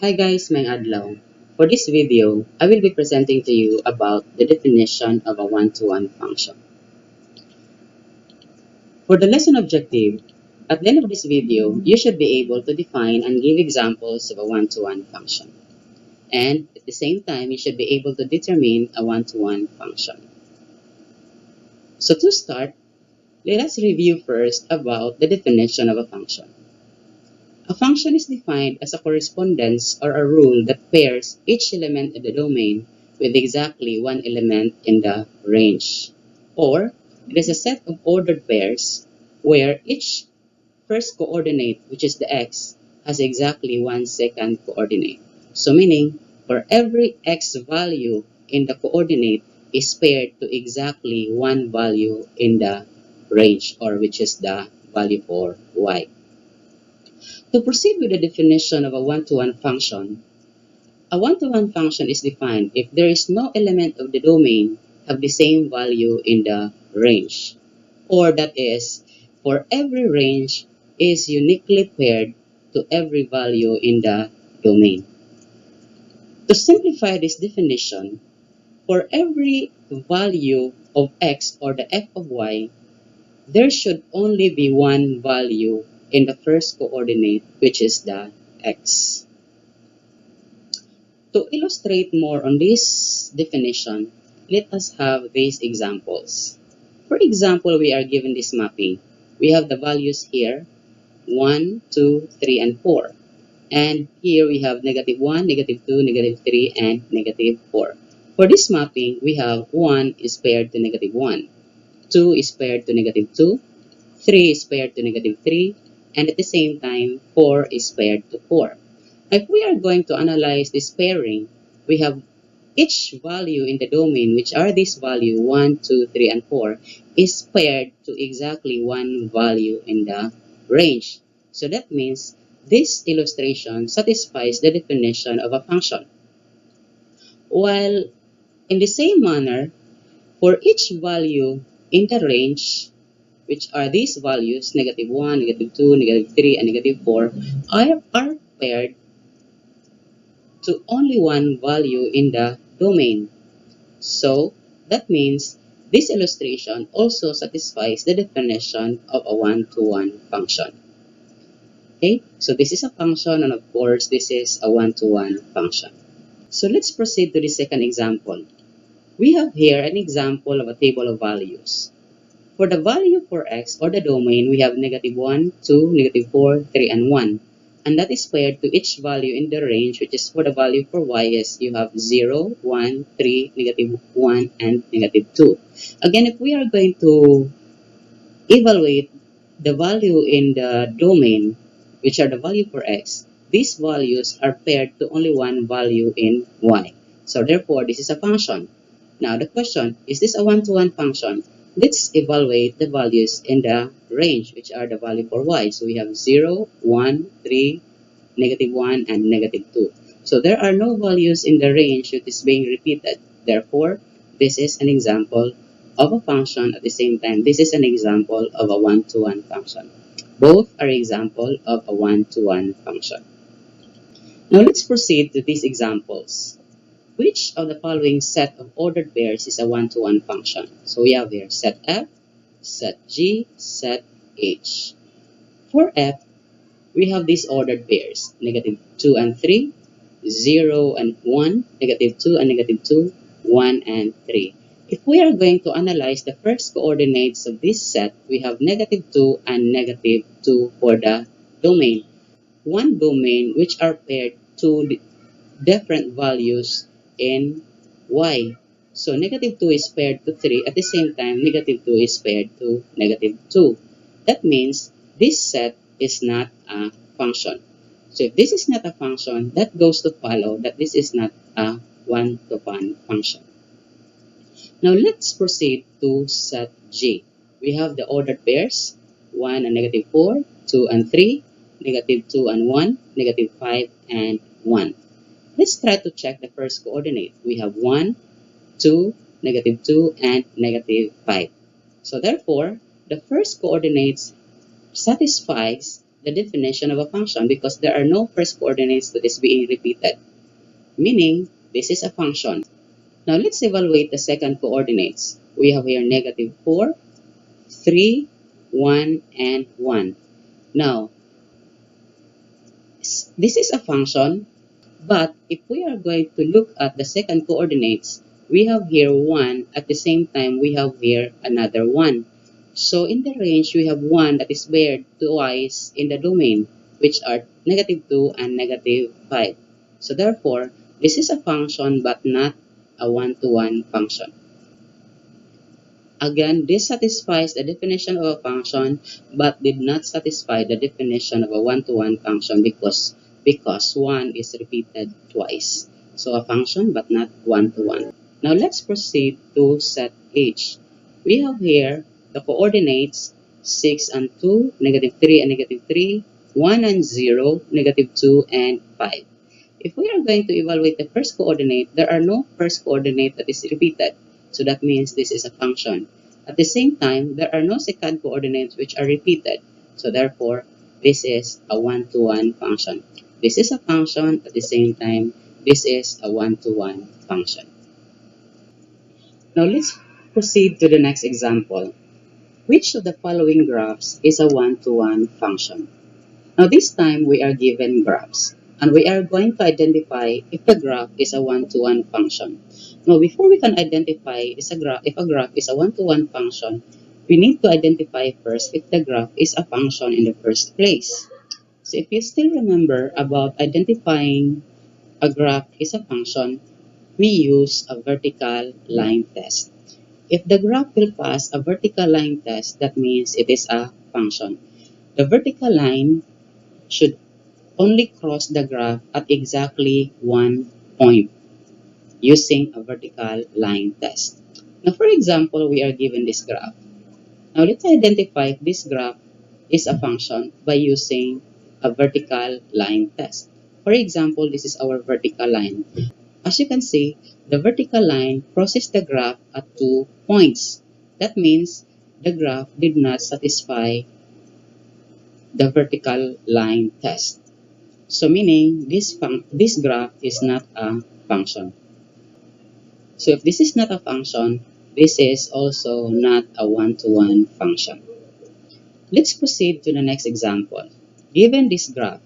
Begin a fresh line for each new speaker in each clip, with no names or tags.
Hi guys, may adlaw. For this video, I will be presenting to you about the definition of a one-to-one function. For the lesson objective, at the end of this video, you should be able to define and give examples of a one-to-one function. And at the same time, you should be able to determine a one-to-one function. So to start, let us review first about the definition of a function. A function is defined as a correspondence or a rule that pairs each element in the domain with exactly one element in the range. Or, it is a set of ordered pairs where each first coordinate, which is the x, has exactly one second coordinate. So meaning, for every x value in the coordinate is paired to exactly one value in the range, or which is the value for y. To proceed with the definition of a one-to-one function, a one-to-one function is defined if there is no element of the domain have the same value in the range, or that is, for every range is uniquely paired to every value in the domain. To simplify this definition, for every value of x or the f of y, there should only be one value in the first coordinate, which is the x. To illustrate more on this definition, let us have these examples. For example, we are given this mapping. We have the values here, 1, 2, 3, and 4. And here we have negative 1, negative 2, negative 3, and negative 4. For this mapping, we have 1 is paired to negative 1, 2 is paired to negative 2, 3 is paired to negative 3, and at the same time, 4 is paired to 4. If we are going to analyze this pairing, we have each value in the domain, which are this value 1, 2, 3, and 4, is paired to exactly one value in the range. So that means this illustration satisfies the definition of a function. While in the same manner, for each value in the range, which are these values, negative 1, negative 2, negative 3, and negative 4, are paired to only one value in the domain. So that means this illustration also satisfies the definition of a one-to-one function. Okay, so this is a function, and of course this is a one-to-one function. So let's proceed to the second example. We have here an example of a table of values. For the value for x or the domain, we have negative 1, 2, negative 4, 3, and 1. And that is paired to each value in the range, which is for the value for y is you have 0, 1, 3, negative 1, and negative 2. Again, if we are going to evaluate the value in the domain, which are the value for x, these values are paired to only one value in y. So therefore, this is a function. Now the question, is this a one-to-one function? Let's evaluate the values in the range, which are the value for y. So we have 0, 1, 3, negative 1, and negative 2. So there are no values in the range that is being repeated. Therefore, this is an example of a function. At the same time, this is an example of a one-to-one function. Both are example of a one-to-one function. Now let's proceed to these examples. Which of the following set of ordered pairs is a one-to-one function? So we have here set F, set G, set H. For F, we have these ordered pairs, negative 2 and 3, 0 and 1, negative 2 and negative 2, 1 and 3. If we are going to analyze the first coordinates of this set, we have negative 2 and negative 2 for the domain. One domain which are paired to different values in y. So negative 2 is paired to 3. At the same time, negative 2 is paired to negative 2. That means this set is not a function. So if this is not a function, that goes to follow that this is not a one-to-one function. Now let's proceed to set G. We have the ordered pairs, 1 and negative 4, 2 and 3, negative 2 and 1, negative 5 and 1. Let's try to check the first coordinate. We have 1, 2, negative 2, and negative 5. So therefore, the first coordinate satisfies the definition of a function because there are no first coordinates that is being repeated, meaning this is a function. Now let's evaluate the second coordinates. We have here negative 4, 3, 1, and 1. Now, this is a function, but if we are going to look at the second coordinates, we have here 1, at the same time we have here another 1. So in the range, we have 1 that is paired twice in the domain, which are negative 2 and negative 5. So therefore, this is a function but not a one-to-one function. Again, this satisfies the definition of a function but did not satisfy the definition of a one-to-one function because 1 is repeated twice. So a function but not one-to-one. Now let's proceed to set H. We have here the coordinates 6 and 2, negative 3 and negative 3, 1 and 0, negative 2 and 5. If we are going to evaluate the first coordinate, there are no first coordinate that is repeated. So that means this is a function. At the same time, there are no second coordinates which are repeated. So therefore, this is a one-to-one function. This is a function. At the same time, this is a one-to-one function. Now let's proceed to the next example. Which of the following graphs is a one-to-one function? Now this time we are given graphs and we are going to identify if the graph is a one-to-one function. Now before we can identify if a graph is a one-to-one function, we need to identify first if the graph is a function in the first place. So if you still remember about identifying a graph is a function, we use a vertical line test. If the graph will pass a vertical line test, that means it is a function. The vertical line should only cross the graph at exactly one point using a vertical line test. Now, for example, we are given this graph. Now, let's identify if this graph is a function by using a vertical line test. For example, this is our vertical line. As you can see, the vertical line crosses the graph at 2 points. That means the graph did not satisfy the vertical line test. So meaning this graph is not a function. So if this is not a function, this is also not a one-to-one function. Let's proceed to the next example. Given this graph,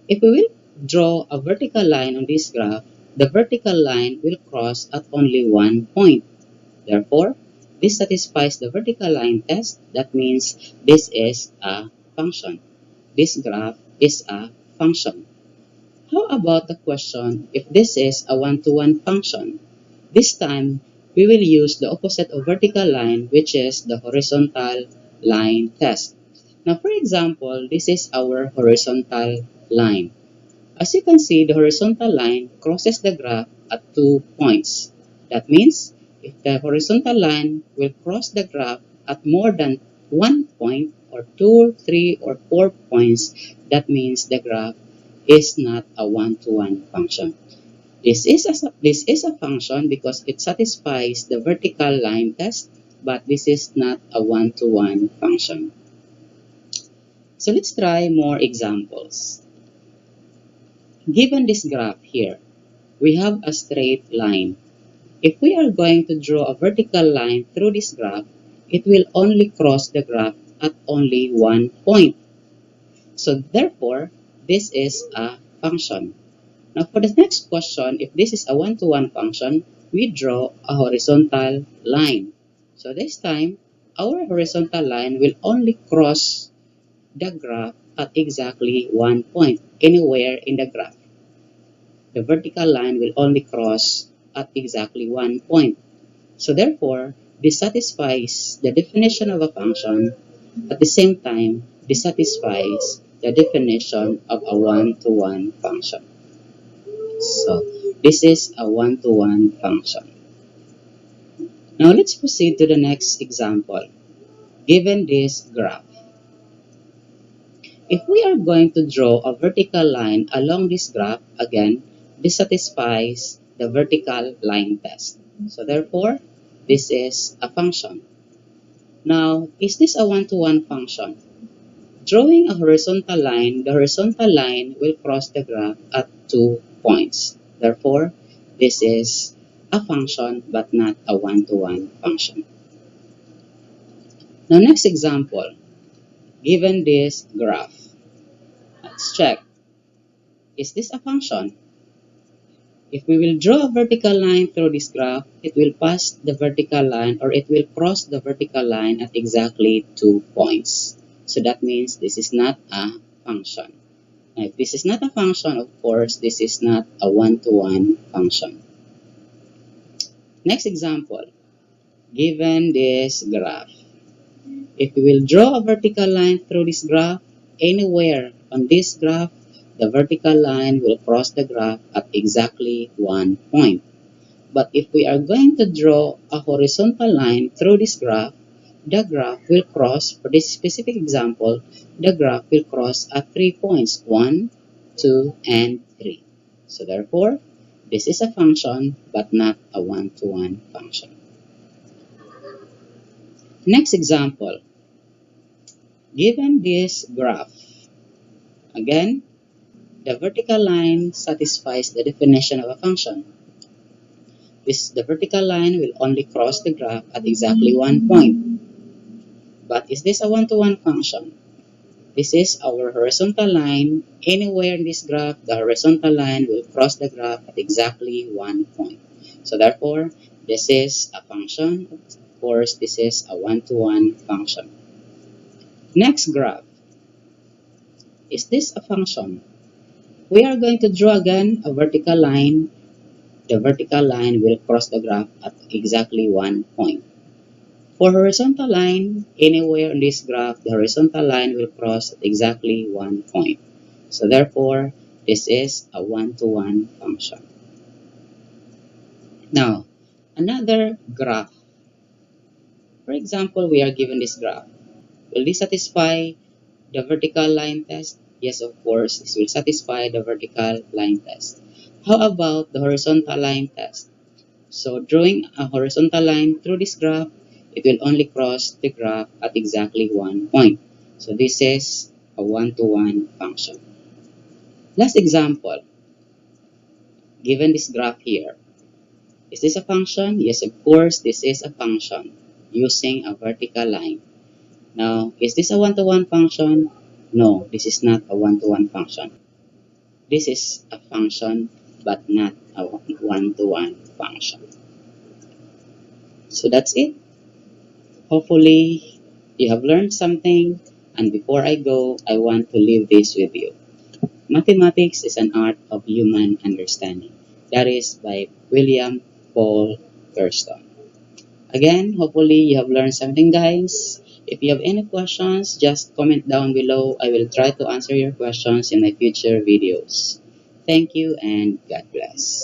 if we will draw a vertical line on this graph, the vertical line will cross at only one point. Therefore, this satisfies the vertical line test. That means this is a function. This graph is a function. How about the question if this is a one-to-one function? This time, we will use the opposite of vertical line, which is the horizontal line test. Now, for example, this is our horizontal line. As you can see, the horizontal line crosses the graph at 2 points. That means, if the horizontal line will cross the graph at more than 1 point, or 2, 3, or 4 points, that means the graph is not a one-to-one function. This is a function because it satisfies the vertical line test, but this is not a one-to-one function. So let's try more examples. Given this graph here, we have a straight line. If we are going to draw a vertical line through this graph, it will only cross the graph at only one point. So therefore, this is a function. Now for the next question, if this is a one-to-one function, we draw a horizontal line. So this time, our horizontal line will only cross the graph at exactly one point, anywhere in the graph. The vertical line will only cross at exactly one point. So therefore, this satisfies the definition of a function. At the same time, this satisfies the definition of a one-to-one function. So this is a one-to-one function. Now let's proceed to the next example. Given this graph, if we are going to draw a vertical line along this graph, again, this satisfies the vertical line test. So therefore, this is a function. Now, is this a one-to-one function? drawing a horizontal line, the horizontal line will cross the graph at 2 points. Therefore, this is a function but not a one-to-one function. Now, next example, given this graph, let's check, is this a function? If we will draw a vertical line through this graph, it will pass the vertical line or it will cross the vertical line at exactly 2 points. So that means this is not a function. Now, if this is not a function, of course, this is not a one-to-one function. Next example, given this graph, if we will draw a vertical line through this graph, anywhere on this graph, the vertical line will cross the graph at exactly 1 point. But if we are going to draw a horizontal line through this graph, the graph will cross, for this specific example, the graph will cross at 3 points, 1, 2, and 3. So therefore, this is a function but not a one-to-one function. Next example, given this graph, again, the vertical line satisfies the definition of a function. The vertical line will only cross the graph at exactly 1 point. But is this a one-to-one function? This is our horizontal line. Anywhere in this graph, the horizontal line will cross the graph at exactly 1 point. So therefore, this is a function. Of course, this is a one-to-one function. Next graph. Is this a function? We are going to draw again a vertical line. The vertical line will cross the graph at exactly 1 point. For horizontal line, anywhere on this graph, the horizontal line will cross at exactly 1 point. So therefore, this is a one-to-one function. Now, another graph. For example, we are given this graph. Will this satisfy the vertical line test? Yes, of course, this will satisfy the vertical line test. How about the horizontal line test? So drawing a horizontal line through this graph, it will only cross the graph at exactly 1 point. So this is a one-to-one function. Last example, given this graph here, is this a function? Yes, of course, this is a function using a vertical line. Now, is this a one-to-one function? No, this is not a one-to-one function. This is a function but not a one-to-one function. So that's it. Hopefully, you have learned something, and before I go, I want to leave this with you. Mathematics is an art of human understanding. That is by William Paul Thurston. Again, hopefully you have learned something, guys. If you have any questions, just comment down below. I will try to answer your questions in my future videos. Thank you and God bless.